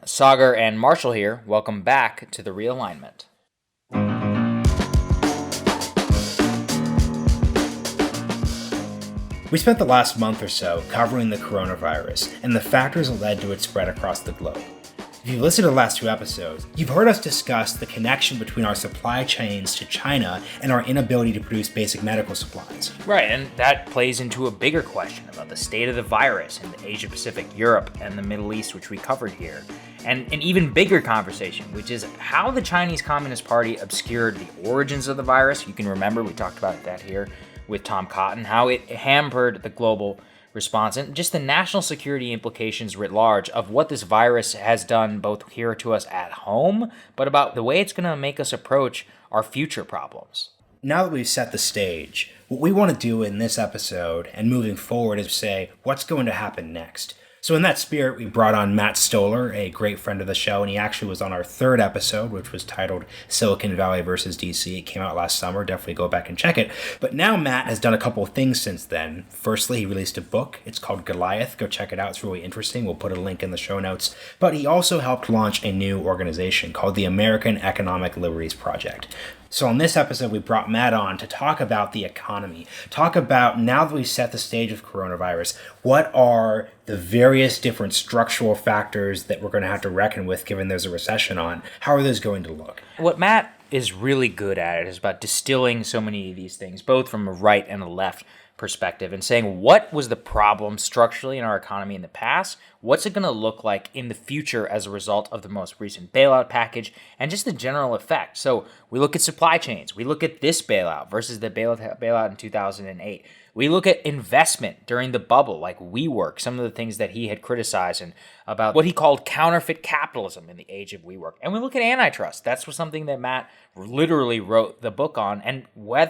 Sagar and Marshall here. Welcome back to the Realignment. We spent the last month or so covering the coronavirus and the factors that led to its spread across the globe. If you've listened to the last two episodes, you've heard us discuss the connection between our supply chains to China and our inability to produce basic medical supplies. Right, and that plays into a bigger question about the state of the virus in the Asia Pacific, Europe, and the Middle East, which we covered here. And an even bigger conversation, which is how the Chinese Communist Party obscured the origins of the virus. You can remember we talked about that here with Tom Cotton, how it hampered the global response and just the national security implications writ large of what this virus has done both here to us at home, but about the way it's going to make us approach our future problems. Now that we've set the stage, what we want to do in this episode and moving forward is say, what's going to happen next? So in that spirit, we brought on Matt Stoller, a great friend of the show, and he actually was on our third episode, which was titled Silicon Valley versus DC. It came out last summer. Definitely go back and check it. But now Matt has done a couple of things since then. Firstly, he released a book. It's called Goliath. Go check it out. It's really interesting. We'll put a link in the show notes. But he also helped launch a new organization called the American Economic Liberties Project. So on this episode, we brought Matt on to talk about the economy, talk about, now that we've set the stage of coronavirus, what are the various different structural factors that we're going to have to reckon with given there's a recession on? How are those going to look? What Matt is really good at is about distilling so many of these things, both from a right and a left perspective, and saying what was the problem structurally in our economy in the past, what's it going to look like in the future as a result of the most recent bailout package, and just the general effect. So we look at supply chains, we look at this bailout versus the bailout in 2008. We look at investment during the bubble, like WeWork, some of the things that he had criticized and about what he called counterfeit capitalism in the age of WeWork. And we look at antitrust. That's something that Matt literally wrote the book on, and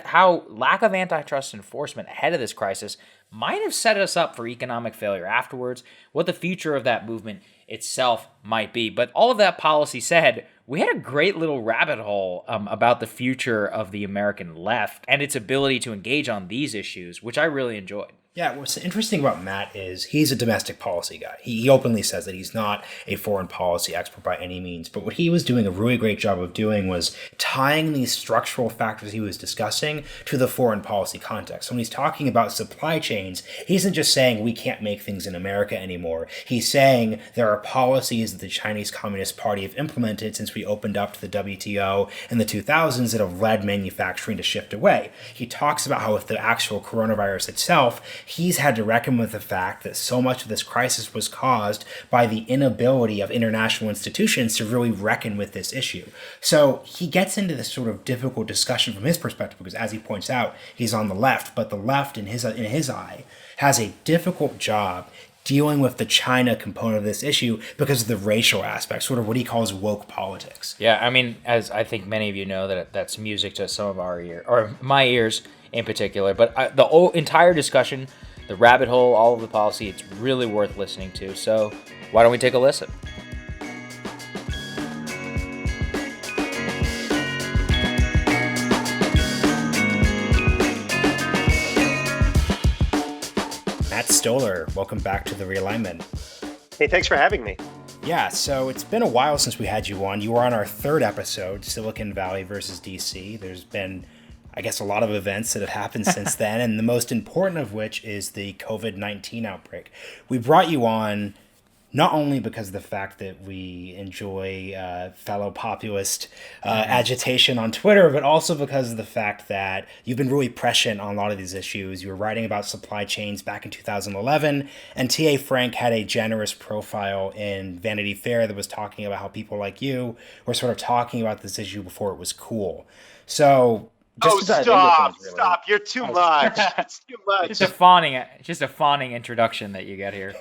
how lack of antitrust enforcement ahead of this crisis might have set us up for economic failure afterwards, what the future of that movement itself might be. But all of that policy said, we had a great little rabbit hole about the future of the American left and its ability to engage on these issues, which I really enjoyed. Yeah, what's interesting about Matt is he's a domestic policy guy. He openly says that he's not a foreign policy expert by any means, but what he was doing a really great job of doing was tying these structural factors he was discussing to the foreign policy context. So when he's talking about supply chains, he isn't just saying we can't make things in America anymore. He's saying there are policies that the Chinese Communist Party have implemented since we opened up to the WTO in the 2000s that have led manufacturing to shift away. He talks about how with the actual coronavirus itself, he's had to reckon with the fact that so much of this crisis was caused by the inability of international institutions to really reckon with this issue. So he gets into this sort of difficult discussion from his perspective because, as he points out, he's on the left, but the left, in his eye, has a difficult job dealing with the China component of this issue because of the racial aspect, sort of what he calls woke politics. Yeah, I mean, as I think many of you know, that's music to some of our ears, or my ears in particular. But the entire discussion, the rabbit hole, all of the policy, it's really worth listening to. So why don't we take a listen? Matt Stoller, welcome back to the Realignment. Hey, thanks for having me. Yeah, so it's been a while since we had you on. You were on our third episode, Silicon Valley versus DC. There's been, I guess, a lot of events that have happened since then, and the most important of which is the COVID-19 outbreak. We brought you on not only because of the fact that we enjoy fellow populist agitation on Twitter, but also because of the fact that you've been really prescient on a lot of these issues. You were writing about supply chains back in 2011, and T.A. Frank had a generous profile in Vanity Fair that was talking about how people like you were sort of talking about this issue before it was cool. So Stop. You're too much. It's too much. Just a fawning introduction that you get here.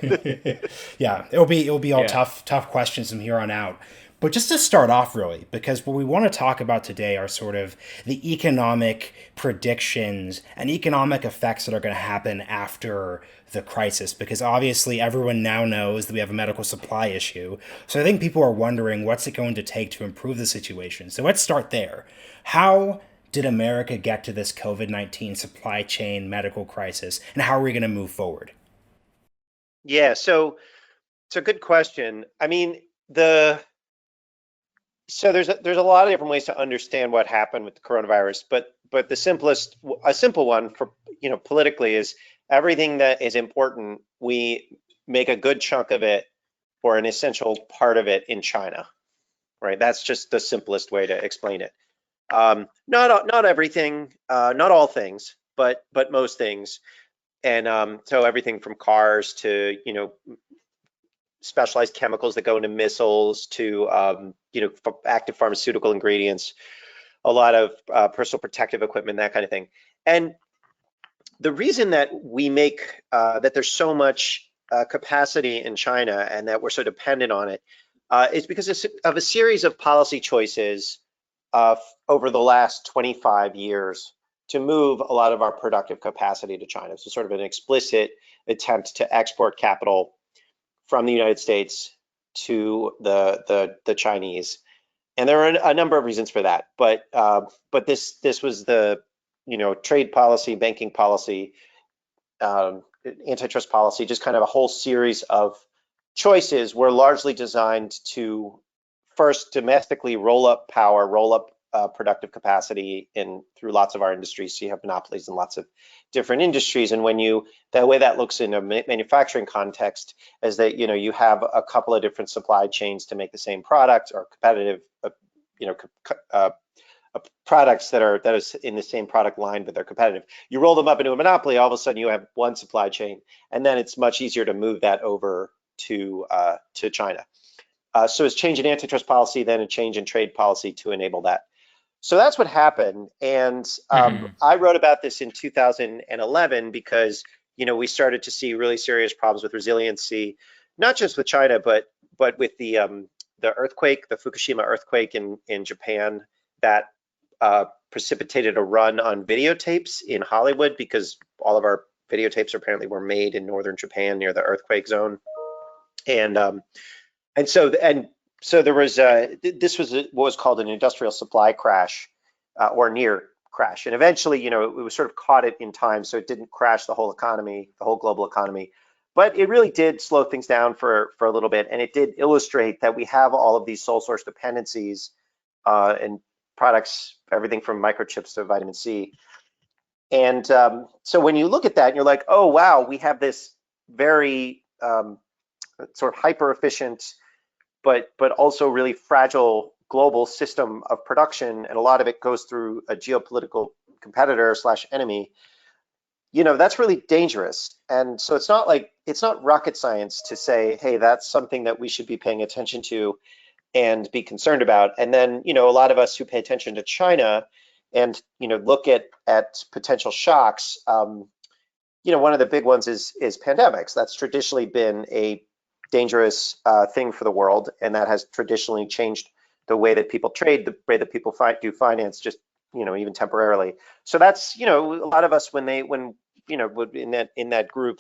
Yeah, it'll be all tough questions from here on out. But just to start off, really, because what we want to talk about today are sort of the economic predictions and economic effects that are going to happen after the crisis, because obviously everyone now knows that we have a medical supply issue. So I think people are wondering, what's it going to take to improve the situation? So let's start there. How did America get to this COVID-19 supply chain medical crisis, and how are we going to move forward? Yeah, so it's a good question. I mean, So there's a lot of different ways to understand what happened with the coronavirus, but a simple one for politically is everything that is important, we make a good chunk of it or an essential part of it in China, right? That's just the simplest way to explain it. Not everything, not all things, but most things, and so everything from cars to specialized chemicals that go into missiles to active pharmaceutical ingredients, a lot of personal protective equipment, that kind of thing. And the reason that we make that there's so much capacity in China and that we're so dependent on it is because of a series of policy choices over the last 25 years to move a lot of our productive capacity to China. So sort of an explicit attempt to export capital from the United States to the Chinese, and there are a number of reasons for that. But this was the trade policy, banking policy, antitrust policy, just kind of a whole series of choices were largely designed to first domestically roll up power, roll up productive capacity through lots of our industries. So you have monopolies in lots of different industries, and the way that looks in a manufacturing context is that you have a couple of different supply chains to make the same product or competitive products that is in the same product line, but they're competitive. You roll them up into a monopoly, all of a sudden you have one supply chain, and then it's much easier to move that over to China. So it's change in antitrust policy, then a change in trade policy to enable that. So that's what happened, and I wrote about this in 2011 because we started to see really serious problems with resiliency, not just with China, but with the earthquake, the Fukushima earthquake in Japan, that precipitated a run on videotapes in Hollywood because all of our videotapes apparently were made in northern Japan near the earthquake zone, so there was this was what was called an industrial supply crash or near crash, and eventually it was sort of caught it in time, so it didn't crash the whole economy, the whole global economy, but it really did slow things down for a little bit, and it did illustrate that we have all of these sole source dependencies in products, everything from microchips to vitamin C. And so when you look at that, you're like, oh wow, we have this very sort of hyper efficient but also really fragile global system of production, and a lot of it goes through a geopolitical competitor / enemy. That's really dangerous. And so it's not rocket science to say, hey, that's something that we should be paying attention to and be concerned about. And then a lot of us who pay attention to China and look at potential shocks, one of the big ones is pandemics. That's traditionally been a dangerous thing for the world, and that has traditionally changed the way that people trade, the way that people do finance, just even temporarily. So that's a lot of us when in that group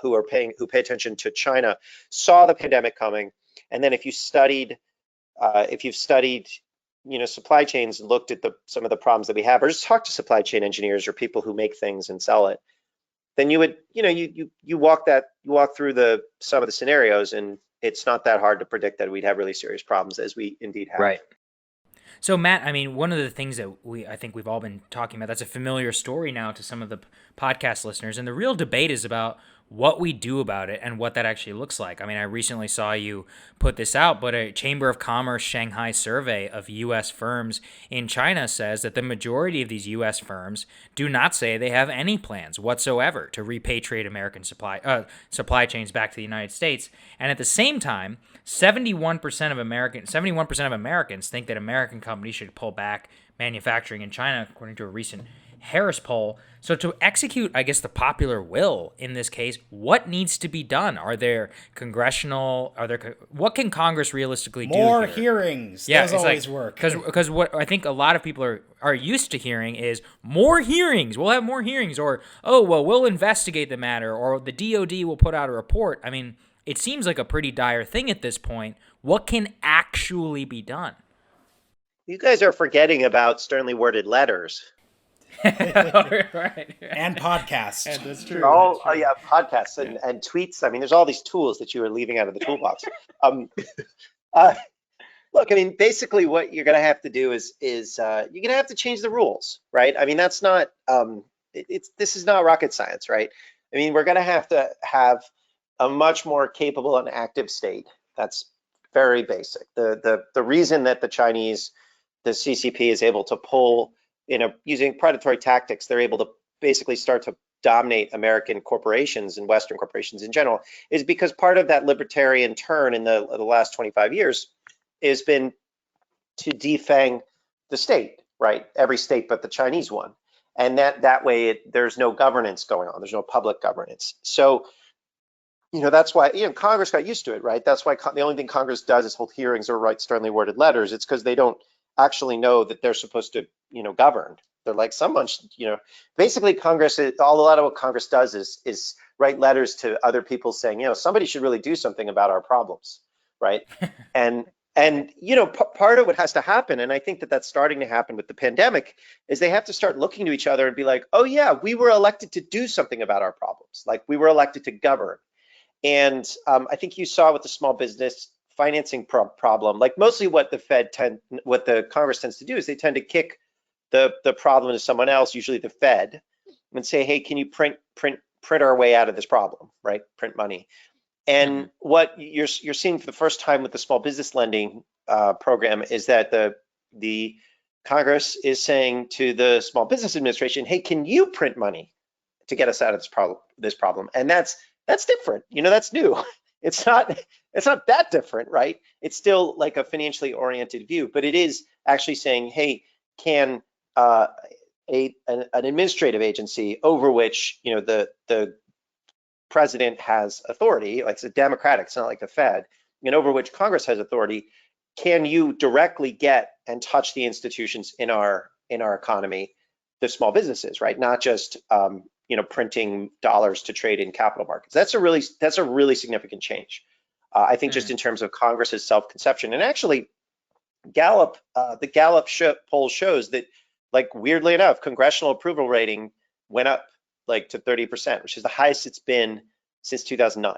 who pay attention to China saw the pandemic coming, and then if you've studied supply chains and looked at some of the problems that we have, or just talked to supply chain engineers or people who make things and sell it, then you would you walk through some of the scenarios, and it's not that hard to predict that we'd have really serious problems, as we indeed have. Right. So Matt, I mean, one of the things that I think we've all been talking about, that's a familiar story now to some of the podcast listeners, and the real debate is about what we do about it and what that actually looks like. I mean, I recently saw you put this out, but a Chamber of Commerce Shanghai survey of U.S. firms in China says that the majority of these U.S. firms do not say they have any plans whatsoever to repatriate American supply chains back to the United States. And at the same time, 71% of Americans think that American companies should pull back manufacturing in China, according to a recent Harris poll. So to execute, I guess, the popular will in this case, what needs to be done? What can Congress realistically do? More hearings. Yeah, those always work. Because what I think a lot of people are used to hearing is more hearings. We'll have more hearings, or, oh, well, we'll investigate the matter, or the DOD will put out a report. I mean, it seems like a pretty dire thing at this point. What can actually be done? You guys are forgetting about sternly worded letters. Right. And podcasts. And that's true. Yeah, podcasts and tweets. I mean, there's all these tools that you are leaving out of the toolbox. Uh, Look, I mean, basically, what you're going to have to do is you're going to have to change the rules, right? I mean, that's not it's this is not rocket science, right? I mean, we're going to have a much more capable and active state. That's very basic. The reason that the CCP is able to pull, using predatory tactics, they're able to basically start to dominate American corporations and Western corporations in general, is because part of that libertarian turn in the last 25 years has been to defang the state, right? Every state but the Chinese one. And that way there's no governance going on. There's no public governance. So, that's why, Congress got used to it, right? That's why the only thing Congress does is hold hearings or write sternly worded letters. It's because they don't actually know that they're supposed to, govern. They're like basically Congress, a lot of what Congress does is write letters to other people saying, somebody should really do something about our problems, right? And part of what has to happen, and I think that that's starting to happen with the pandemic, is they have to start looking to each other and be like, oh yeah, we were elected to do something about our problems. Like, we were elected to govern. And I think you saw with the small business financing problem, like mostly what the Congress tends to do is they tend to kick the problem to someone else, usually the Fed, and say, hey, can you print our way out of this problem, right? Print money. And what you're seeing for the first time with the small business lending program is that the Congress is saying to the Small Business Administration, hey, can you print money to get us out of this problem? And that's different. That's new. It's not that different, right? It's still like a financially oriented view, but it is actually saying, hey, can an administrative agency over which the president has authority, like it's a democratic, it's not like the Fed, and over which Congress has authority, can you directly get and touch the institutions in our economy, the small businesses, right? Not just printing dollars to trade in capital markets. That's a really significant change. I think just in terms of Congress's self-conception. And actually, the Gallup poll shows that, like, weirdly enough, congressional approval rating went up like to 30%, which is the highest it's been since 2009,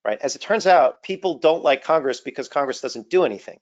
right? As it turns out, people don't like Congress because Congress doesn't do anything.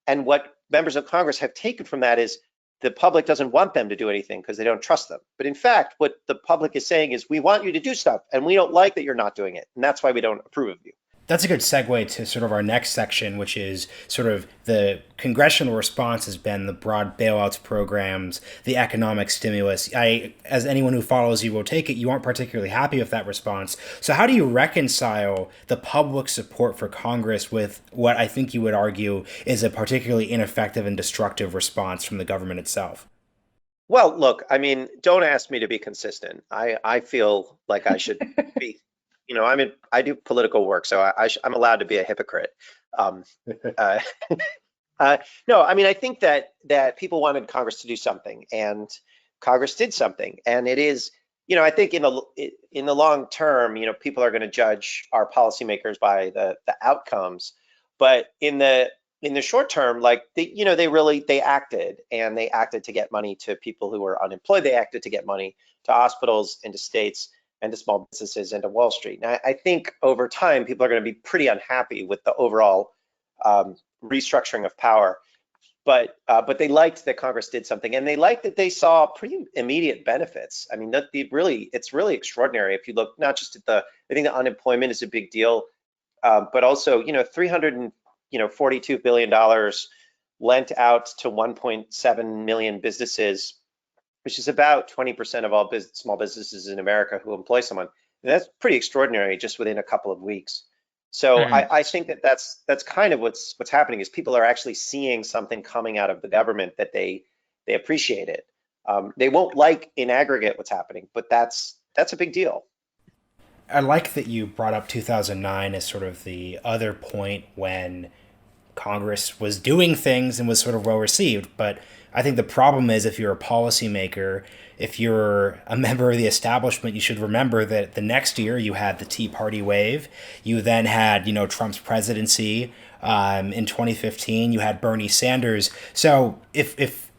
And what members of Congress have taken from that is the public doesn't want them to do anything because they don't trust them. But in fact, what the public is saying is, we want you to do stuff and we don't like that you're not doing it. And that's why we don't approve of you. That's a good segue to sort of our next section, which is sort of the congressional response has been the broad bailouts programs, the economic stimulus. As anyone who follows you will take it, you aren't particularly happy with that response. So how do you reconcile the public support for Congress with what I think you would argue is a particularly ineffective and destructive response from the government itself? Well, look, I mean, don't ask me to be consistent. I feel like I should be. I do political work, so I'm allowed to be a hypocrite. No, I mean, I think that people wanted Congress to do something, and Congress did something, and it is, I think in the long term, people are going to judge our policymakers by the outcomes, but in the short term, like they acted, and they acted to get money to people who were unemployed. They acted to get money to hospitals and to states and to small businesses and to Wall Street. And I think over time, people are going to be pretty unhappy with the overall restructuring of power. But they liked that Congress did something, and they liked that they saw pretty immediate benefits. I mean, it's really extraordinary if you look not just at I think the unemployment is a big deal, but also $342 billion lent out to 1.7 million businesses, which is about 20% of all small businesses in America who employ someone. And that's pretty extraordinary just within a couple of weeks. So I think that's kind of what's happening, is people are actually seeing something coming out of the government that they appreciate it. They won't like in aggregate what's happening, but that's a big deal. I like that you brought up 2009 as sort of the other point when Congress was doing things and was sort of well received, but I think the problem is, if you're a policymaker, if you're a member of the establishment, you should remember that the next year you had the Tea Party wave. You then had, Trump's presidency. In 2015, you had Bernie Sanders. So if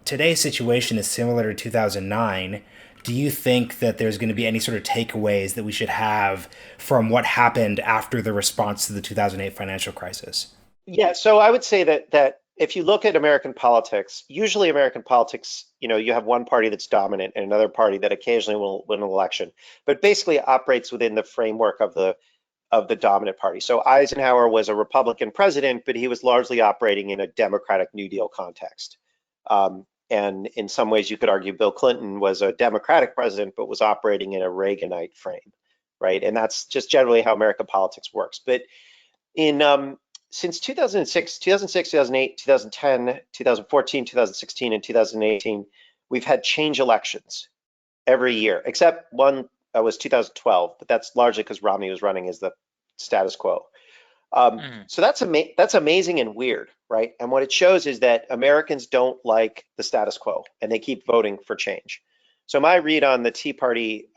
today's situation is similar to 2009, do you think that there's going to be any sort of takeaways that we should have from what happened after the response to the 2008 financial crisis? Yeah, so I would say that if you look at American politics, usually American politics, you have one party that's dominant and another party that occasionally will win an election, but basically operates within the framework of the dominant party. So Eisenhower was a Republican president, but he was largely operating in a Democratic New Deal context. And in some ways, you could argue Bill Clinton was a Democratic president, but was operating in a Reaganite frame, right? And that's just generally how American politics works. But in since 2006, 2008, 2010, 2014, 2016, and 2018, we've had change elections every year, except one was 2012, but that's largely because Romney was running as the status quo. So that's amazing and weird, right? And what it shows is that Americans don't like the status quo, and they keep voting for change. So my read on the Tea Party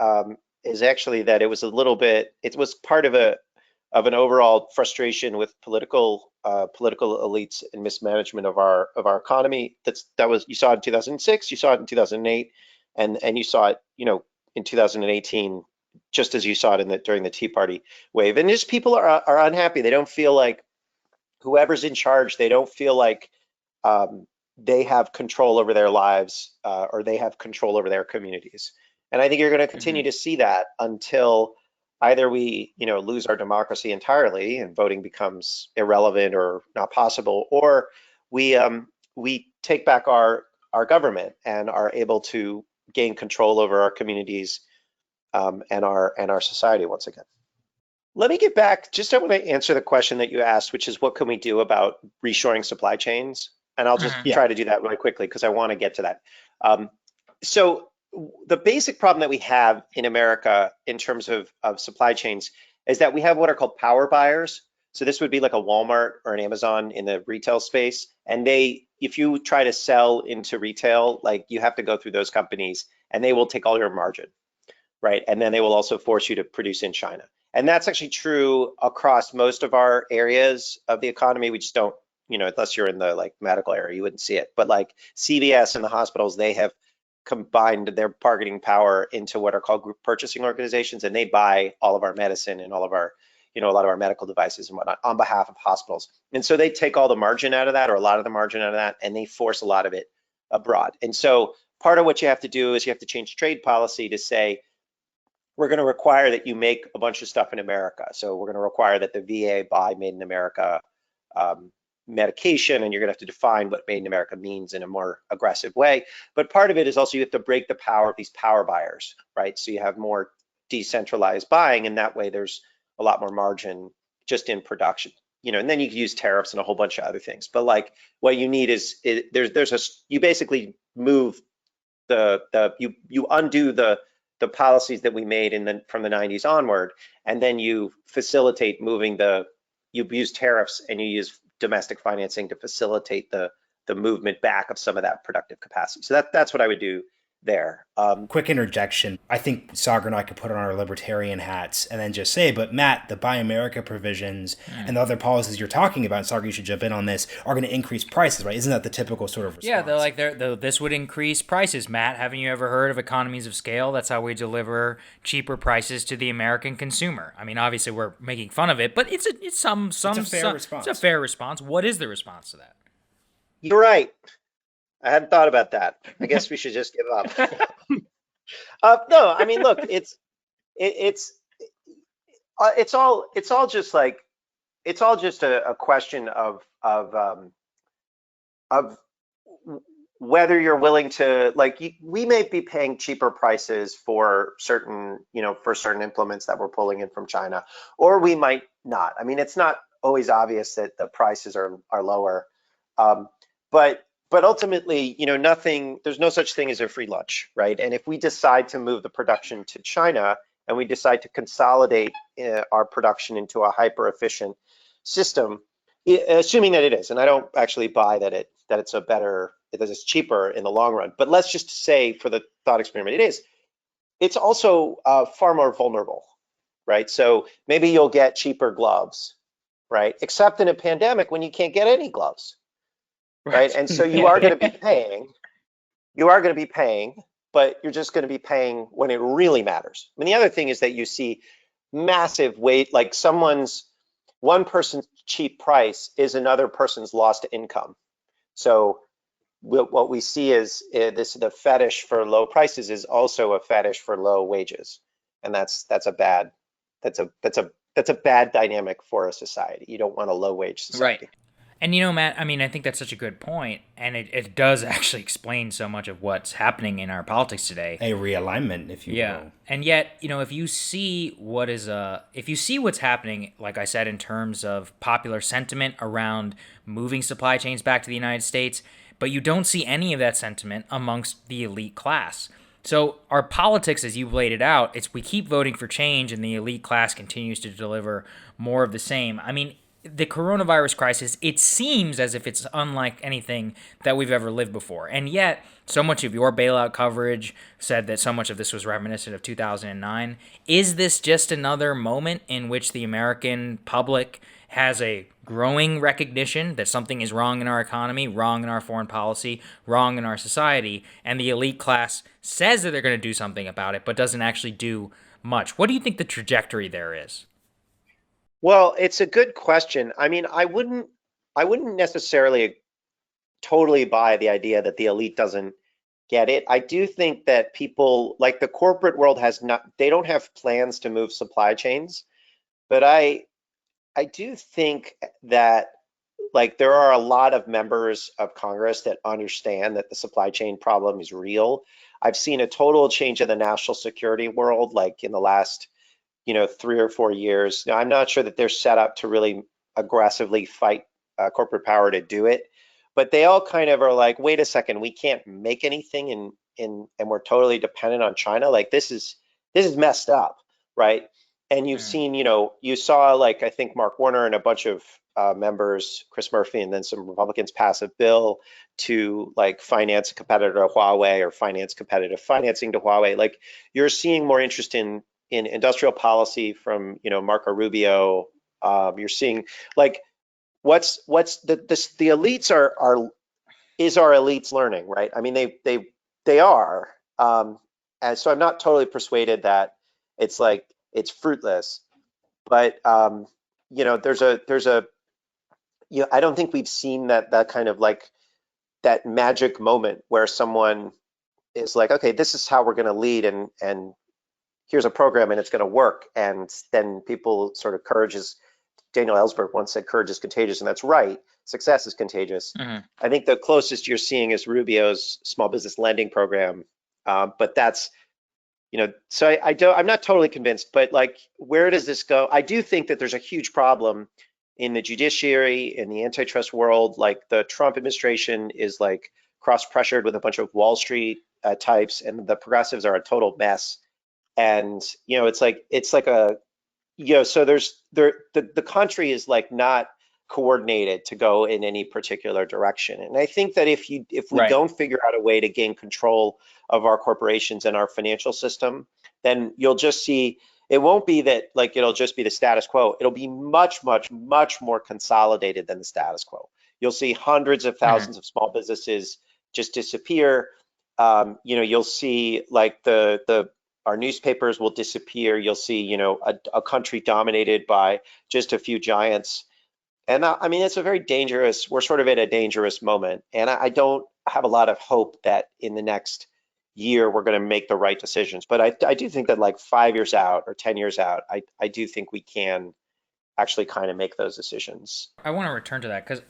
is actually that it was part of an overall frustration with political elites and mismanagement of our economy. You saw it in 2006, you saw it in 2008, and you saw it in 2018, just as you saw it during the Tea Party wave. And just people are unhappy. They don't feel like whoever's in charge, they don't feel like they have control over their lives or they have control over their communities. And I think you're going to continue to see that until either we lose our democracy entirely and voting becomes irrelevant or not possible, or we take back our government and are able to gain control over our communities and our society once again. Let me get back. I want to answer the question that you asked, which is what can we do about reshoring supply chains? And I'll just try to do that really quickly because I want to get to that. So the basic problem that we have in America in terms of supply chains is that we have what are called power buyers. So this would be like a Walmart or an Amazon in the retail space. And if you try to sell into retail, like you have to go through those companies and they will take all your margin, right? And then they will also force you to produce in China. And that's actually true across most of our areas of the economy. We just don't, unless you're in the medical area, you wouldn't see it. But like CVS and the hospitals, they have combined their bargaining power into what are called group purchasing organizations, and they buy all of our medicine and all of our, a lot of our medical devices and whatnot on behalf of hospitals. And so they take all the margin out of that, or a lot of the margin out of that, and they force a lot of it abroad. And so part of what you have to do is you have to change trade policy to say, we're going to require that you make a bunch of stuff in America. So we're going to require that the VA buy made in America medication, and you're going to have to define what made in America means in a more aggressive way. But part of it is also you have to break the power of these power buyers, right? So you have more decentralized buying, and that way there's a lot more margin just in production, and then you can use tariffs and a whole bunch of other things. But like what you need is you basically move you undo the policies that we made from the 90s onward, and then you facilitate moving you use tariffs and you use domestic financing to facilitate the movement back of some of that productive capacity. So that's what I would do there. Quick interjection. I think Sagar and I could put on our libertarian hats and then just say, but Matt, the Buy America provisions and the other policies you're talking about, Sagar, you should jump in on this, are going to increase prices, right? Isn't that the typical sort of response? Yeah, this would increase prices. Matt, haven't you ever heard of economies of scale? That's how we deliver cheaper prices to the American consumer. I mean, obviously we're making fun of it, but it's a fair response. It's a fair response. What is the response to that? You're right. I hadn't thought about that. I guess we should just give up. No, I mean, look, it's all just a question of whether you're willing to we may be paying cheaper prices for certain implements that we're pulling in from China, or we might not. I mean, it's not always obvious that the prices are lower, but ultimately, there's no such thing as a free lunch, right? And if we decide to move the production to China and we decide to consolidate our production into a hyper efficient system, assuming that it is, and I don't actually buy that it's cheaper in the long run, but let's just say for the thought experiment, it's also far more vulnerable, right? So maybe you'll get cheaper gloves, right? Except in a pandemic when you can't get any gloves. Right. And so you are going to be paying, but you're just going to be paying when it really matters. I mean, the other thing is that you see massive weight, like one person's cheap price is another person's lost income. So what we see is the fetish for low prices is also a fetish for low wages, and that's a bad that's a bad dynamic for a society. You don't want a low wage Right. society. And Matt, I mean, I think that's such a good point, and it does actually explain so much of what's happening in our politics today. A realignment, if you Yeah. will. And yet, if you see if you see what's happening, like I said, in terms of popular sentiment around moving supply chains back to the United States, but you don't see any of that sentiment amongst the elite class. So our politics, as you've laid it out, it's we keep voting for change and the elite class continues to deliver more of the same. I mean, the coronavirus crisis, it seems as if it's unlike anything that we've ever lived before. And yet, so much of your bailout coverage said that so much of this was reminiscent of 2009. Is this just another moment in which the American public has a growing recognition that something is wrong in our economy, wrong in our foreign policy, wrong in our society, and the elite class says that they're going to do something about it, but doesn't actually do much? What do you think the trajectory there is? Well, it's a good question. I mean, I wouldn't necessarily totally buy the idea that the elite doesn't get it. I do think that people like the corporate world has not, they don't have plans to move supply chains, but I do think that like there are a lot of members of Congress that understand that the supply chain problem is real. I've seen a total change in the national security world, like in the last 3 or 4 years. Now, I'm not sure that they're set up to really aggressively fight corporate power to do it, but they all kind of are like, wait a second, we can't make anything and we're totally dependent on China. Like this is messed up, right? And you've seen, you saw like I think Mark Warner and a bunch of members, Chris Murphy, and then some Republicans pass a bill to like finance a competitor to Huawei or finance competitive financing to Huawei. Like you're seeing more interest in industrial policy from Marco Rubio. You're seeing like what's the elites is our elites learning, right? I mean they are, and so I'm not totally persuaded that it's like it's fruitless, but there's a I don't think we've seen that kind of like that magic moment where someone is like, okay, this is how we're going to lead, and here's a program and it's going to work, and then people sort of courage is, Daniel Ellsberg once said courage is contagious, and that's right. Success is contagious. I think the closest you're seeing is Rubio's small business lending program, but that's so I'm not totally convinced, but like where does this go? I do think that there's a huge problem in the judiciary, in the antitrust world. Like the Trump administration is like cross-pressured with a bunch of Wall Street types, and the progressives are a total mess. And it's like a so the country is like not coordinated to go in any particular direction. And I think that if we Right. don't figure out a way to gain control of our corporations and our financial system, then you'll just see it won't be that like it'll just be the status quo. It'll be much, much, much more consolidated than the status quo. You'll see hundreds of thousands of small businesses just disappear. You'll see like our newspapers will disappear. You'll see, a country dominated by just a few giants. And I mean, it's we're sort of at a dangerous moment. And I don't have a lot of hope that in the next year, we're going to make the right decisions. But I do think that like 5 years out or 10 years out, I do think we can actually kind of make those decisions. I want to return to that because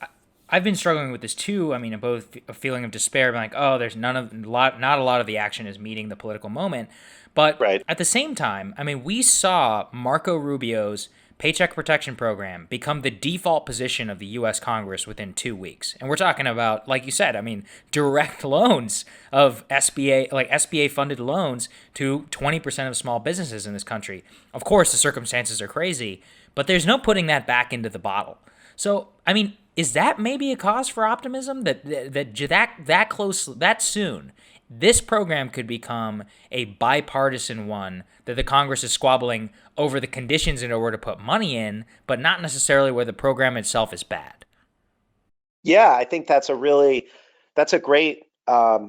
I've been struggling with this too. I mean, both a feeling of despair, being like, oh, there's not a lot of the action is meeting the political moment. But Right. at the same time, I mean, we saw Marco Rubio's Paycheck Protection Program become the default position of the U.S. Congress within 2 weeks. And we're talking about, like you said, I mean, direct loans of SBA funded loans to 20% of small businesses in this country. Of course, the circumstances are crazy, but there's no putting that back into the bottle. So, I mean, is that maybe a cause for optimism that close, that soon, this program could become a bipartisan one that the Congress is squabbling over the conditions in order to put money in, but not necessarily where the program itself is bad? Yeah, I think that's a great, I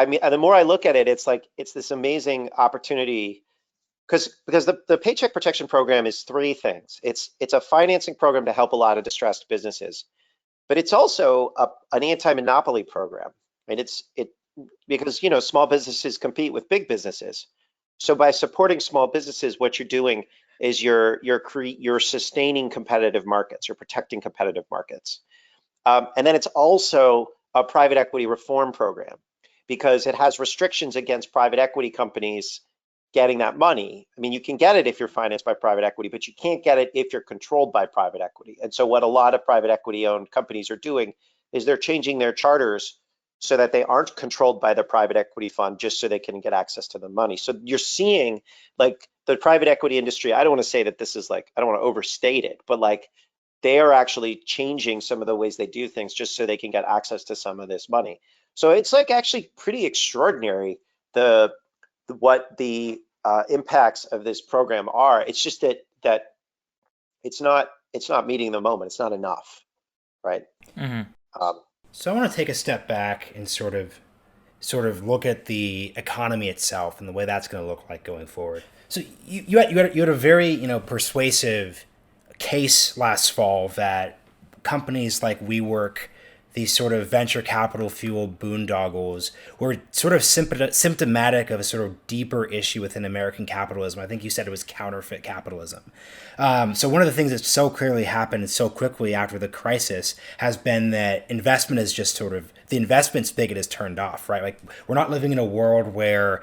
mean, the more I look at it, it's like, it's this amazing opportunity because the Paycheck Protection Program is three things. It's a financing program to help a lot of distressed businesses, but it's also an anti-monopoly program. And it because small businesses compete with big businesses. So by supporting small businesses, what you're doing is you're sustaining competitive markets, you're protecting competitive markets. And then it's also a private equity reform program because it has restrictions against private equity companies getting that money. I mean, you can get it if you're financed by private equity, but you can't get it if you're controlled by private equity. And so what a lot of private equity owned companies are doing is they're changing their charters so that they aren't controlled by the private equity fund just so they can get access to the money. So you're seeing like the private equity industry, I don't want to say that this is like, I don't want to overstate it, but like they are actually changing some of the ways they do things just so they can get access to some of this money. So it's like actually pretty extraordinary what the impacts of this program are. It's just that it's not meeting the moment. It's not enough, right? So I want to take a step back and sort of look at the economy itself and the way that's going to look like going forward. So you had a very persuasive case last fall that companies like WeWork, these sort of venture capital fueled boondoggles, were sort of symptomatic of a sort of deeper issue within American capitalism. I think you said it was counterfeit capitalism. So one of the things that's so clearly happened so quickly after the crisis has been that investment is just sort of, the investment spigot is turned off, right? Like we're not living in a world where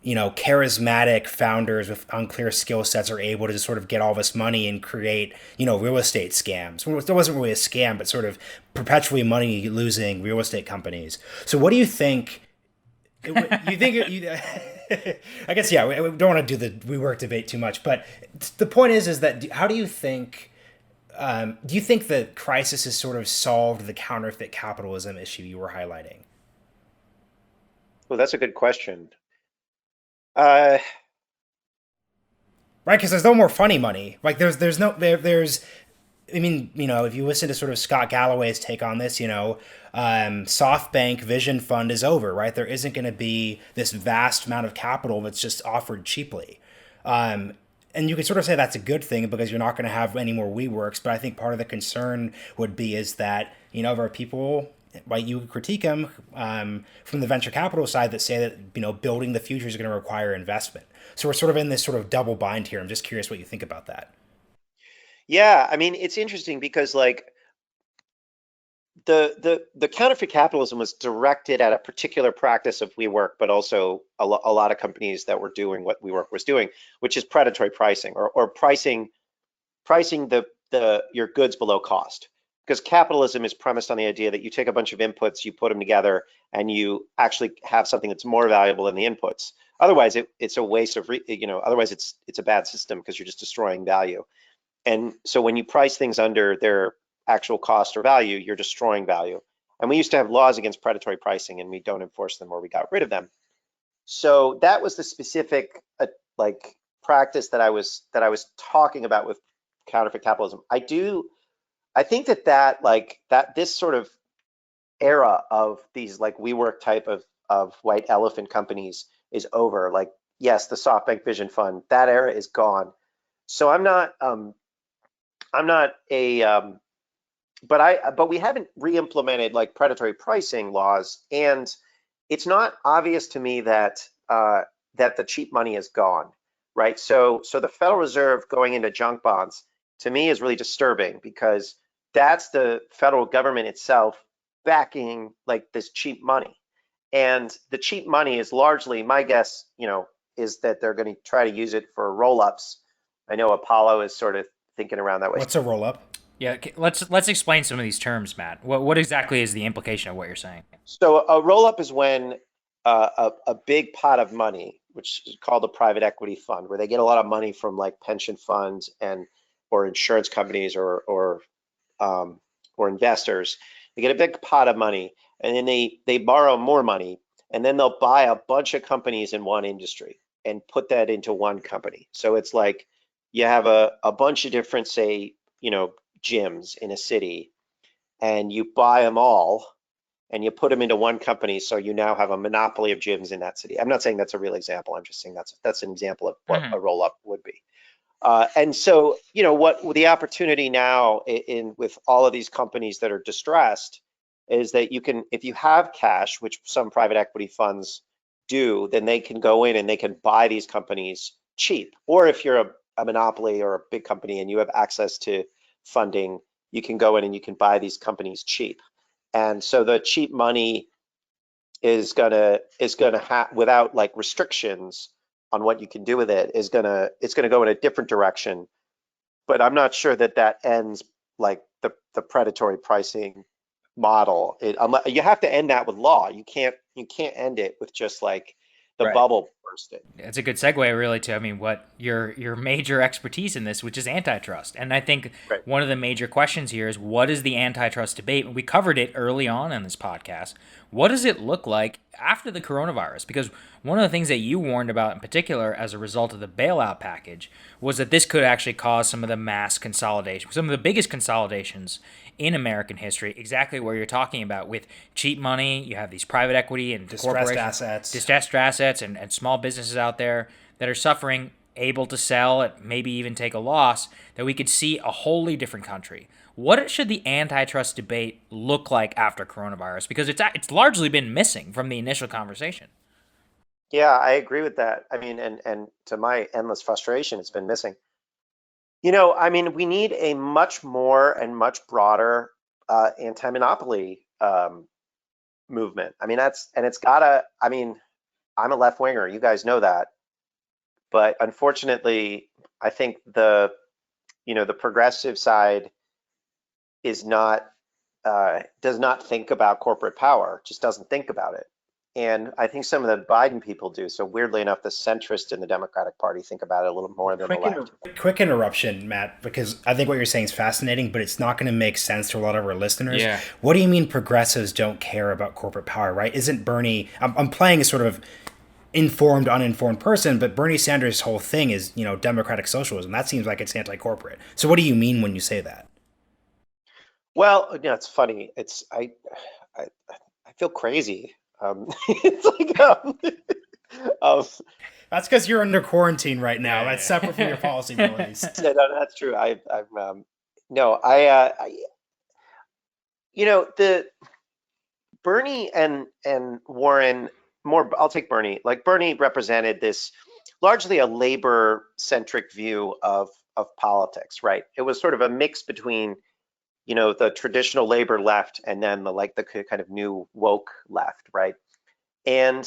charismatic founders with unclear skill sets are able to just sort of get all this money and create, real estate scams. Well, it wasn't really a scam, but sort of perpetually money losing real estate companies. So what do you think? I guess, yeah, we don't want to do the WeWork debate too much, but the point is that how do you think the crisis has sort of solved the counterfeit capitalism issue you were highlighting? Well, that's a good question. Right, because there's no more funny money. Like there's I mean, if you listen to sort of Scott Galloway's take on this, SoftBank Vision Fund is over, right? There isn't going to be this vast amount of capital that's just offered cheaply. And you could sort of say that's a good thing because you're not going to have any more WeWorks. But I think part of the concern would be is that, there are people, like you critique them from the venture capital side that say that, building the future is going to require investment. So we're sort of in this sort of double bind here. I'm just curious what you think about that. Yeah, I mean, it's interesting because like the counterfeit capitalism was directed at a particular practice of WeWork, but also a lot of companies that were doing what WeWork was doing, which is predatory pricing or pricing your goods below cost. Because capitalism is premised on the idea that you take a bunch of inputs, you put them together, and you actually have something that's more valuable than the inputs. Otherwise, it's a waste of otherwise it's a bad system because you're just destroying value. And so when you price things under their actual cost or value, you're destroying value. And we used to have laws against predatory pricing, and we don't enforce them or we got rid of them. So that was the specific like practice that I was talking about with counterfeit capitalism. I think that this sort of era of these like WeWork type of white elephant companies is over. Like, yes, the SoftBank Vision Fund, that era is gone. So I'm not but we haven't re-implemented like predatory pricing laws, and it's not obvious to me that the cheap money is gone, right? So the Federal Reserve going into junk bonds to me is really disturbing because that's the federal government itself backing like this cheap money. And the cheap money is largely, my guess, is that they're going to try to use it for roll-ups. I know Apollo is sort of thinking around that way. What's a roll-up? Yeah, let's explain some of these terms, Matt. What exactly is the implication of what you're saying? So a roll-up is when a big pot of money, which is called a private equity fund, where they get a lot of money from like pension funds or insurance companies or investors. They get a big pot of money, and then they borrow more money, and then they'll buy a bunch of companies in one industry and put that into one company. So it's like you have a bunch of different, say, gyms in a city, and you buy them all, and you put them into one company, so you now have a monopoly of gyms in that city. I'm not saying that's a real example. I'm just saying that's an example of what Hmm. a roll up would be. And so, what the opportunity now in with all of these companies that are distressed is that you can, if you have cash, which some private equity funds do, then they can go in and they can buy these companies cheap. Or if you're a monopoly or a big company and you have access to funding, you can go in and you can buy these companies cheap. And so the cheap money is gonna have, without like restrictions on what you can do with it, it's gonna go in a different direction. But I'm not sure that that ends like the predatory pricing model. You have to end that with law. You can't end it with just like the Right. bubble bursting. It's a good segue, really, to what your major expertise in this, which is antitrust. And I think Right. one of the major questions here is, what is the antitrust debate? We covered it early on in this podcast. What does it look like after the coronavirus? Because one of the things that you warned about in particular as a result of the bailout package was that this could actually cause some of the mass consolidation, some of the biggest consolidations in American history, exactly where you're talking about with cheap money. You have these private equity and Distressed assets. distressed assets and small businesses out there that are suffering, able to sell, maybe even take a loss, that we could see a wholly different country. What should the antitrust debate look like after coronavirus? Because it's largely been missing from the initial conversation. Yeah, I agree with that. I mean, and to my endless frustration, it's been missing. I mean, we need a much more and much broader anti-monopoly movement. I mean, it's gotta, I mean, I'm a left winger, you guys know that. But unfortunately, I think the progressive side is not, does not think about corporate power, just doesn't think about it. And I think some of the Biden people do. So weirdly enough, the centrists in the Democratic Party think about it a little more than the left. Quick interruption, Matt, because I think what you're saying is fascinating, but it's not going to make sense to a lot of our listeners. Yeah. What do you mean progressives don't care about corporate power, right? Isn't Bernie, I'm playing a sort of informed, uninformed person, but Bernie Sanders' whole thing is, democratic socialism. That seems like it's anti-corporate. So what do you mean when you say that? Well, it's funny. I feel crazy. It's like um, That's because you're under quarantine right now. That's separate from your policy abilities. no, that's true. No, the Bernie and Warren, more, I'll take Bernie. Like Bernie represented this largely a labor-centric view of politics, right? It was sort of a mix between, the traditional labor left and then the kind of new woke left, right? And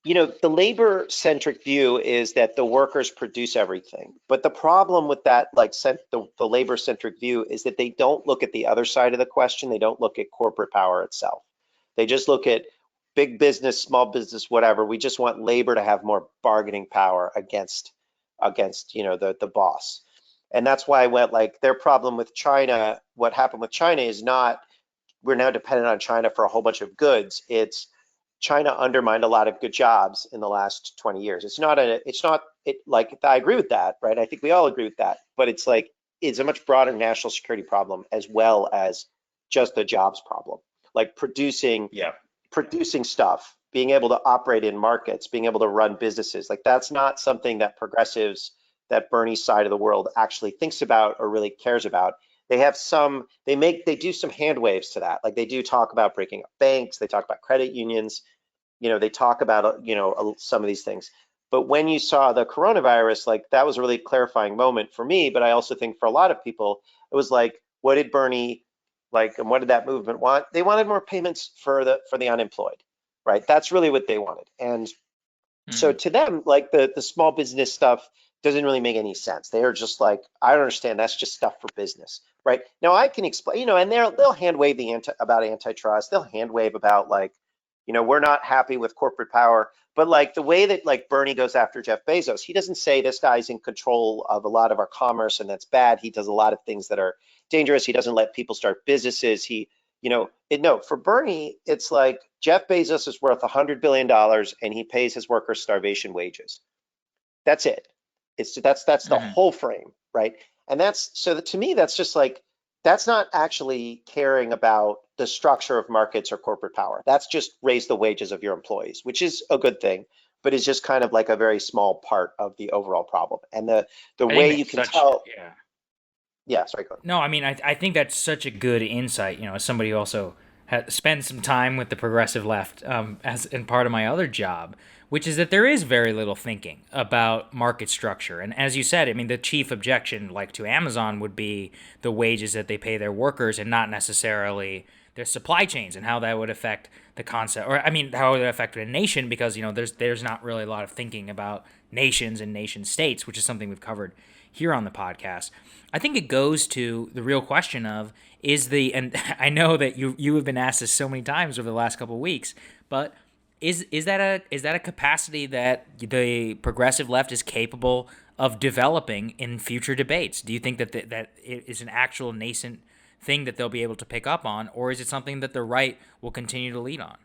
the labor-centric view is that the workers produce everything. But the problem with that, the labor-centric view, is that they don't look at the other side of the question. They don't look at corporate power itself. They just look at big business, small business, whatever. We just want labor to have more bargaining power against the boss. And that's why their problem with China, what happened with China is not, we're now dependent on China for a whole bunch of goods. It's China undermined a lot of good jobs in the last 20 years. I agree with that, right? I think we all agree with that, but it's a much broader national security problem as well as just the jobs problem. Like producing stuff, being able to operate in markets, being able to run businesses. Like that's not something that progressives, that Bernie's side of the world actually thinks about or really cares about. They do some hand waves to that. Like they do talk about breaking up banks, they talk about credit unions, they talk about, some of these things. But when you saw the coronavirus, that was a really clarifying moment for me. But I also think for a lot of people, it was like, what did Bernie and what did that movement want? They wanted more payments for the unemployed, right? That's really what they wanted. And so to them, the small business stuff doesn't really make any sense. They are just I don't understand. That's just stuff for business, right? Now I can explain, and they'll hand wave about antitrust. They'll hand wave about we're not happy with corporate power. But the way that Bernie goes after Jeff Bezos, he doesn't say this guy's in control of a lot of our commerce and that's bad. He does a lot of things that are dangerous. He doesn't let people start businesses. No, for Bernie, it's Jeff Bezos is worth $100 billion and he pays his workers starvation wages. That's it. That's the whole frame, right? And to me, that's just that's not actually caring about the structure of markets or corporate power. That's just raise the wages of your employees, which is a good thing, but is just kind of like a very small part of the overall problem. And the I think way you that's can such, tell, yeah. yeah, sorry, go ahead. No, I mean, I think that's such a good insight. As somebody who also spends some time with the progressive left, as in part of my other job, which is that there is very little thinking about market structure. And as you said, I mean, the chief objection, like to Amazon, would be the wages that they pay their workers, and not necessarily their supply chains and how that would affect the concept, or I mean, how it would affect a nation, because there's not really a lot of thinking about nations and nation states, which is something we've covered here on the podcast. I think it goes to the real question of and I know that you have been asked this so many times over the last couple of weeks, but is that a capacity that the progressive left is capable of developing in future debates? Do you think that that it is an actual nascent thing that they'll be able to pick up on, or is it something that the right will continue to lead on?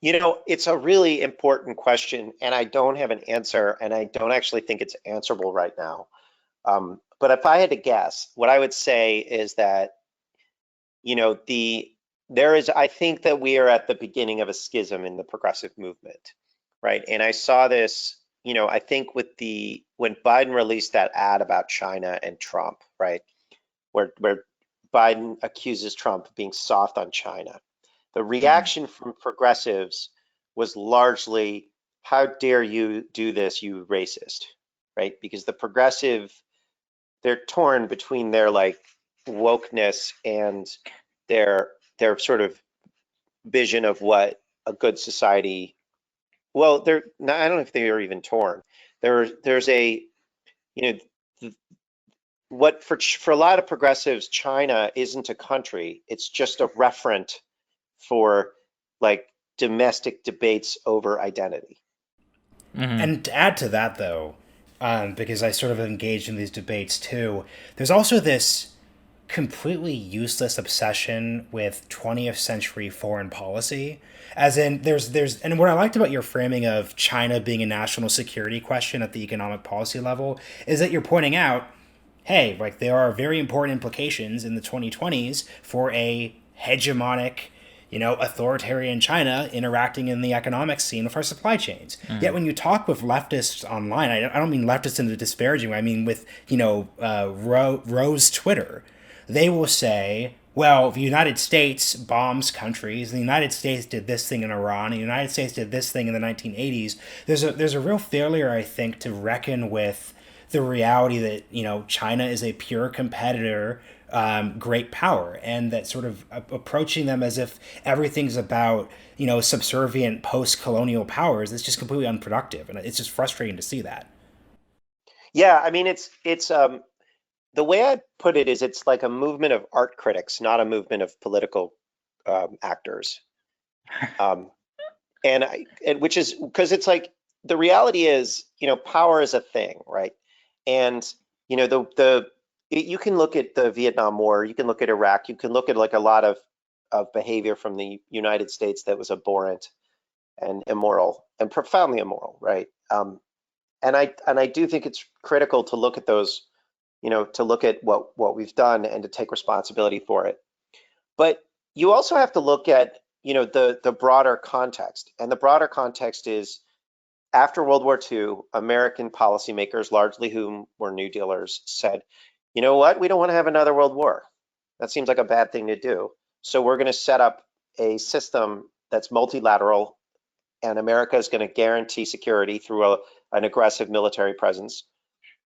It's a really important question, and I don't have an answer, and I don't actually think it's answerable right now. But if I had to guess, what I would say is that, I think that we are at the beginning of a schism in the progressive movement, right? And I saw this, I think when Biden released that ad about China and Trump, right? Where Biden accuses Trump of being soft on China. The reaction from progressives was largely, how dare you do this, you racist, right? Because they're torn between their like wokeness and their sort of vision of what a good society. Well, they're not, I don't know if they are even torn. There's a, you know, what for a lot of progressives, China isn't a country. It's just a referent for like domestic debates over identity. And to add to that, though, because I sort of engaged in these debates too, there's also this completely useless obsession with 20th century foreign policy. As in, and what I liked about your framing of China being a national security question at the economic policy level is that you're pointing out, hey, like there are very important implications in the 2020s for a hegemonic, authoritarian China interacting in the economic scene with our supply chains. Yet when you talk with leftists online, I don't mean leftists in the disparaging way, I mean with, Rose Twitter, they will say, well, the United States bombs countries, the United States did this thing in Iran, the United States did this thing in the 1980s. There's a real failure, I think, to reckon with the reality that, China is a pure competitor, great power, and that sort of approaching them as if everything's about, subservient post-colonial powers is just completely unproductive. And it's just frustrating to see that. Yeah, I mean, it's the way I put it is it's like a movement of art critics, not a movement of political actors. And which is because it's like the reality is, power is a thing, right? And you can look at the Vietnam War, you can look at Iraq, you can look at like a lot of behavior from the United States that was abhorrent and immoral and profoundly immoral, right? And I do think it's critical to look at those, to look at what we've done and to take responsibility for it. But you also have to look at, the broader context. And the broader context is after World War II, American policymakers, largely whom were New Dealers, said, you know what, we don't want to have another world war. That seems like a bad thing to do. So we're going to set up a system that's multilateral, and America is going to guarantee security through an aggressive military presence.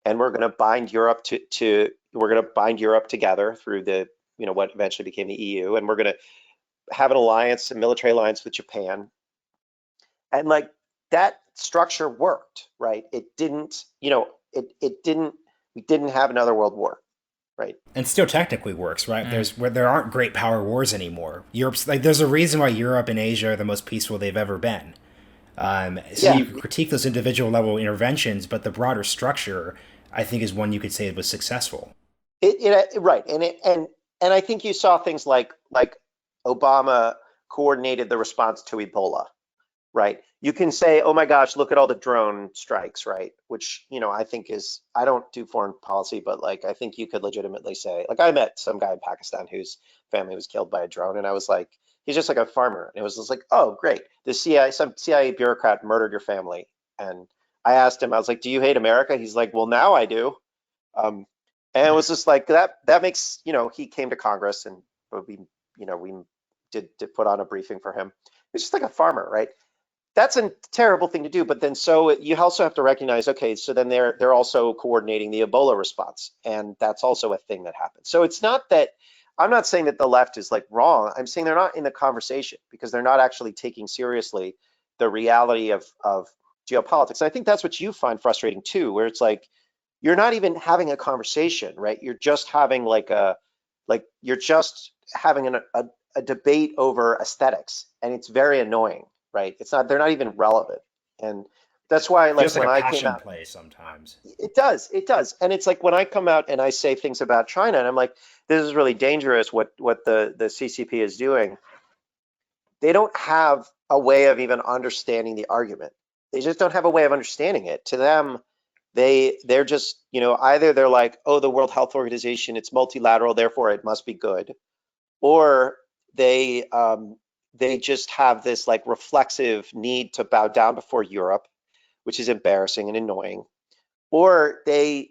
And we're going to bind Europe together through the, what eventually became the EU. And we're going to have an alliance, a military alliance with Japan. And like that structure worked, right? It didn't, we didn't have another world war, right? And still technically works, right? There aren't great power wars anymore. Europe's like, there's a reason why Europe and Asia are the most peaceful they've ever been. So you critique those individual level interventions, but the broader structure, I think, is one you could say was successful. Right, and I think you saw things like Obama coordinated the response to Ebola, right? You can say, oh my gosh, look at all the drone strikes, right? Which, I think I don't do foreign policy, but like, I think you could legitimately say, like, I met some guy in Pakistan whose family was killed by a drone, and I was like, he's just like a farmer. And it was just like, oh, great. Some CIA bureaucrat murdered your family. And I asked him, I was like, do you hate America? He's like, well, now I do. Um, and it was just like that makes, he came to Congress, and we did put on a briefing for him. It's just like a farmer, right? That's a terrible thing to do. But then so you also have to recognize, okay, so then they're also coordinating the Ebola response. And that's also a thing that happens. So it's not that I'm not saying that the left is like wrong. I'm saying they're not in the conversation because they're not actually taking seriously the reality of geopolitics. And I think that's what you find frustrating too, where it's like you're not even having a conversation, right? You're just having you're just having a debate over aesthetics, and it's very annoying, right? They're not even relevant. And that's why like Feels like when a I came passion out, play sometimes. it does. And it's like when I come out and I say things about China, and I'm like, this is really dangerous what the CCP is doing. They don't have a way of even understanding the argument. They just don't have a way of understanding it. To them, they're just, either they're like, oh, the World Health Organization, it's multilateral, therefore it must be good, or they just have this like reflexive need to bow down before Europe, which is embarrassing and annoying, or they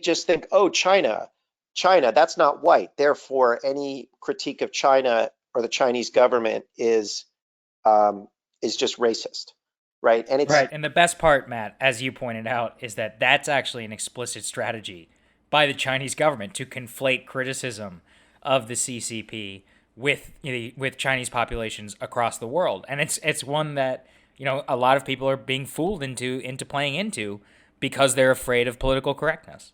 just think, oh, China, that's not white, therefore any critique of China or the Chinese government is just racist, right? And it's Right. And the best part, Matt, as you pointed out, is that that's actually an explicit strategy by the Chinese government to conflate criticism of the CCP with with Chinese populations across the world. And it's one that, a lot of people are being fooled into playing into because they're afraid of political correctness.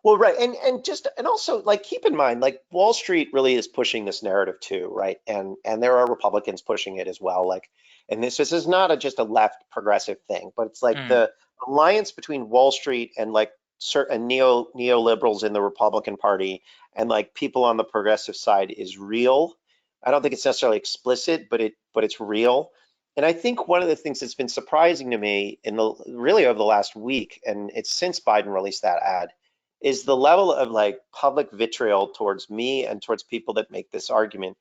Well, right, and also like keep in mind, like Wall Street really is pushing this narrative too, right? And there are Republicans pushing it as well. Like, and this is not just a left progressive thing, but it's like Mm. the alliance between Wall Street and like certain neoliberals in the Republican Party and like people on the progressive side is real. I don't think it's necessarily explicit, but it's real. And I think one of the things that's been surprising to me in the really over the last week, and it's since Biden released that ad, is the level of like public vitriol towards me and towards people that make this argument.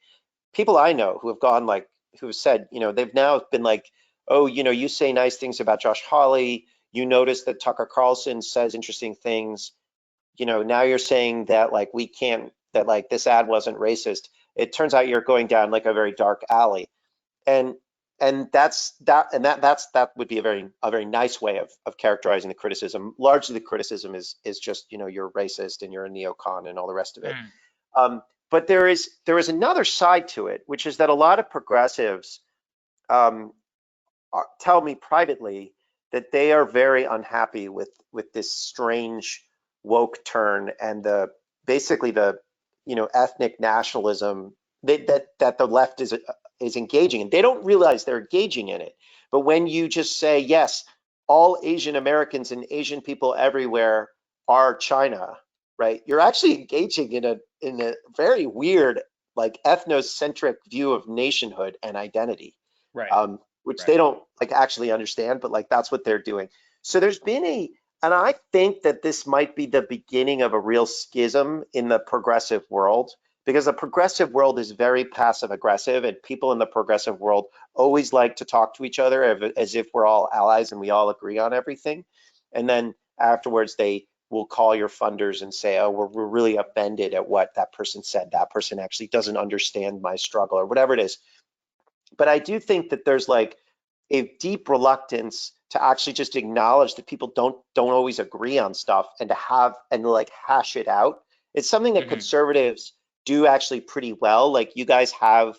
People I know who have gone like, who have said, they've now been like, oh, you say nice things about Josh Hawley. You notice that Tucker Carlson says interesting things. Now you're saying that like we can't, that like this ad wasn't racist. It turns out you're going down like a very dark alley. And that would be a very nice way of characterizing the criticism. Largely the criticism is just, you're racist and you're a neocon and all the rest of it. Mm. But there is another side to it, which is that a lot of progressives tell me privately that they are very unhappy with this strange woke turn and basically the ethnic nationalism that the left is engaging in. They don't realize they're engaging in it. But when you just say, yes, all Asian Americans and Asian people everywhere are China, right? You're actually engaging in a very weird, like ethnocentric view of nationhood and identity, Right. which Right. they don't like actually understand, but like that's what they're doing. So there's been and I think that this might be the beginning of a real schism in the progressive world, because the progressive world is very passive aggressive, and people in the progressive world always like to talk to each other as if we're all allies and we all agree on everything. And then afterwards, they will call your funders and say, oh, we're really offended at what that person said. That person actually doesn't understand my struggle or whatever it is. But I do think that there's like a deep reluctance to actually just acknowledge that people don't always agree on stuff and to have and like hash it out. It's something that Hmm. conservatives do actually pretty well. Like you guys have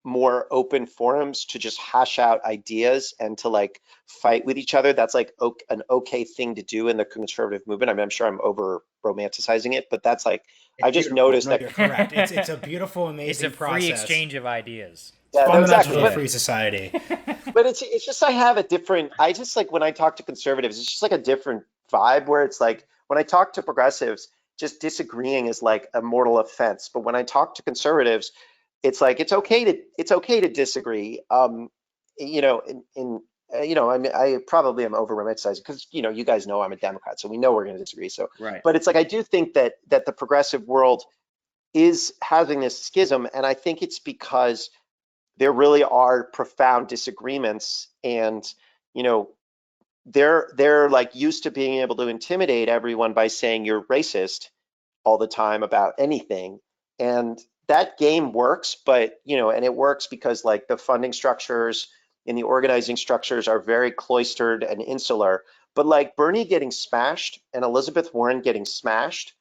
more open forums to just hash out ideas and to like fight with each other. That's like an okay thing to do in the conservative movement. I mean, I'm sure I'm over romanticizing it, but that's like It's I just beautiful. noticed No, that. you're correct. It's a beautiful, It's a amazing free process. exchange of ideas. It's Yeah, no, fundamental exactly. to a But free society. it's just I just like when I talk to conservatives, it's just like a different vibe where it's like when I talk to progressives, just disagreeing is like a mortal offense. But when I talk to conservatives, it's like it's okay to disagree. You know, you know, I probably am over romanticizing because you know you guys know I'm a Democrat, so we know we're going to disagree. So, Right. but it's like I do think that the progressive world is having this schism, and I think it's because there really are profound disagreements, and you know they're like used to being able to intimidate everyone by saying you're racist all the time about anything, and that game works. But you know, and it works because like the funding structures and the organizing structures are very cloistered and insular. But like Bernie getting smashed and Elizabeth Warren getting smashed,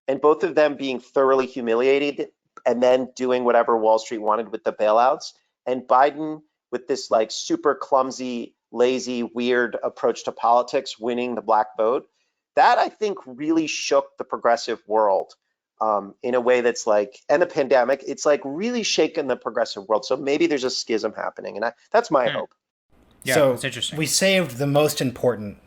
and both of them being thoroughly humiliated and then doing whatever Wall Street wanted with the bailouts, and Biden with this like super clumsy, lazy, weird approach to politics, winning the black vote, that I think really shook the progressive world in a way that's like, and the pandemic, it's like really shaken the progressive world. So maybe there's a schism happening, and that's my hope. Yeah, So it's interesting. we saved the most important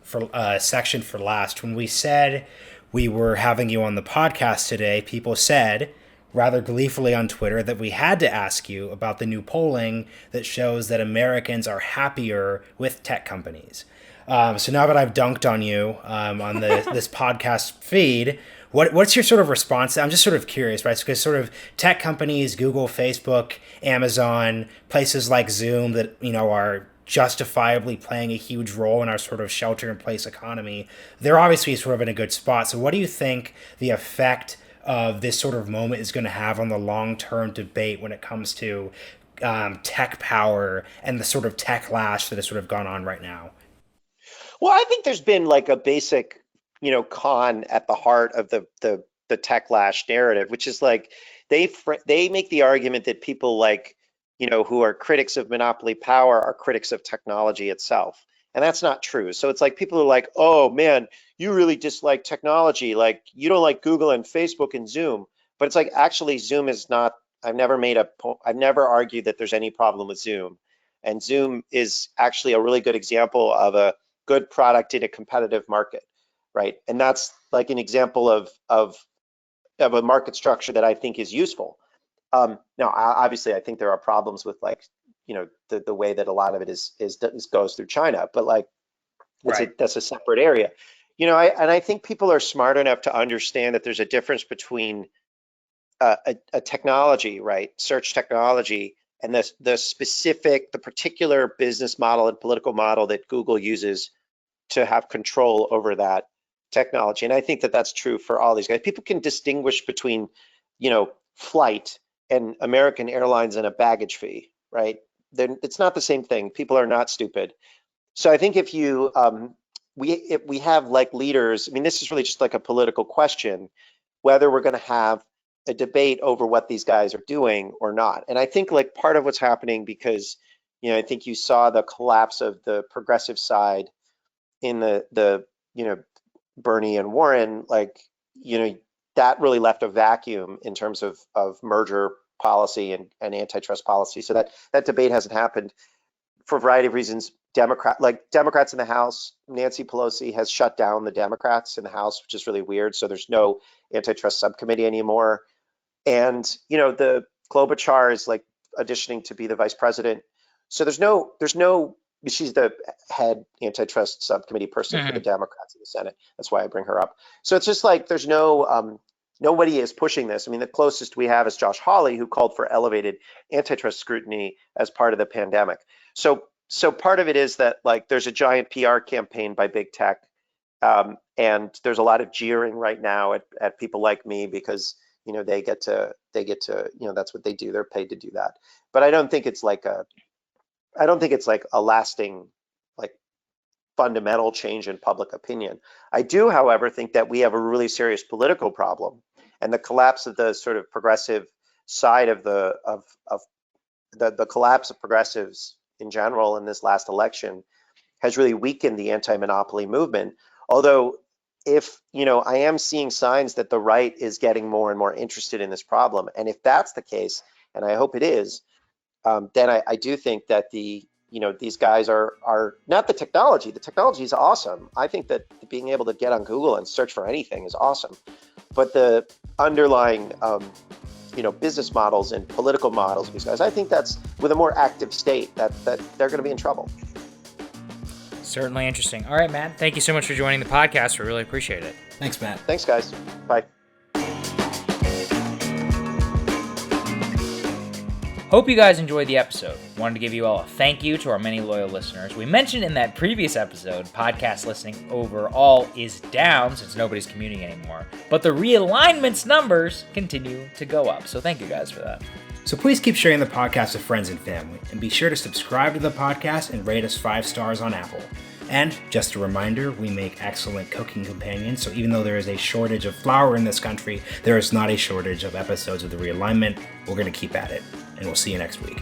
section for last. When we said we were having you on the podcast today, people said rather gleefully on Twitter that we had to ask you about the new polling that shows that Americans are happier with tech companies. So now that I've dunked on you on this podcast feed, what's your sort of response? I'm just sort of curious, right? Because sort of tech companies, Google, Facebook, Amazon, places like Zoom that you know are justifiably playing a huge role in our sort of shelter-in-place economy, they're obviously sort of in a good spot. So what do you think the effect of this sort of moment is going to have on the long-term debate when it comes to tech power and the sort of tech lash that has sort of gone on right now? Well, I think there's been like a basic, you know, con at the heart of the tech lash narrative, which is like they make the argument that people like, you know, who are critics of monopoly power are critics of technology itself. And that's not true. So it's like people are like, oh man, you really dislike technology. Like you don't like Google and Facebook and Zoom. But it's like actually Zoom is not, I've never argued that there's any problem with Zoom. And Zoom is actually a really good example of a good product in a competitive market, right? And that's like an example of a market structure that I think is useful. Now, obviously, I think there are problems with like, you know, the way that a lot of it is goes through China, but like, that's a separate area. You know, I think people are smart enough to understand that there's a difference between a technology, right, search technology, and the particular business model and political model that Google uses to have control over that technology. And I think that that's true for all these guys. People can distinguish between, you know, flight and American Airlines and a baggage fee, right? It's not the same thing. People are not stupid. So I think if we have like leaders, I mean, this is really just like a political question, whether we're going to have a debate over what these guys are doing or not. And I think like part of what's happening, because, you know, I think you saw the collapse of the progressive side in the you know, Bernie and Warren, like, you know, that really left a vacuum in terms of merger policy and antitrust policy. So that debate hasn't happened for a variety of reasons. Democrats in the House, Nancy Pelosi has shut down the Democrats in the House, which is really weird. So there's no antitrust subcommittee anymore. And, you know, the Klobuchar is like auditioning to be the vice president. So there's no, she's the head antitrust subcommittee person for the Democrats in the Senate. That's why I bring her up. So it's just like there's no, nobody is pushing this. I mean, the closest we have is Josh Hawley, who called for elevated antitrust scrutiny as part of the pandemic. So part of it is that like there's a giant PR campaign by big tech, and there's a lot of jeering right now at people like me because, you know, they get to, you know, that's what they do. They're paid to do that. But I don't think it's like a lasting, like fundamental change in public opinion. I do, however, think that we have a really serious political problem, and the collapse of the sort of progressive side of the collapse of progressives in general in this last election has really weakened the anti-monopoly movement. Although, if, you know, I am seeing signs that the right is getting more and more interested in this problem. And if that's the case, and I hope it is, then I do think that these guys are not the technology. The technology is awesome. I think that being able to get on Google and search for anything is awesome. But the underlying business models and political models, because I think that's with a more active state that they're going to be in trouble. Certainly interesting. All right, Matt, thank you so much for joining the podcast. We really appreciate it. Thanks, Matt. Thanks, guys. Bye. Hope you guys enjoyed the episode. Wanted to give you all a thank you to our many loyal listeners. We mentioned in that previous episode, podcast listening overall is down since nobody's commuting anymore, but the Realignment's numbers continue to go up. So thank you guys for that. So please keep sharing the podcast with friends and family, and be sure to subscribe to the podcast and rate us 5 stars on Apple. And just a reminder, we make excellent cooking companions, so even though there is a shortage of flour in this country, there is not a shortage of episodes of the Realignment. We're going to keep at it, and we'll see you next week.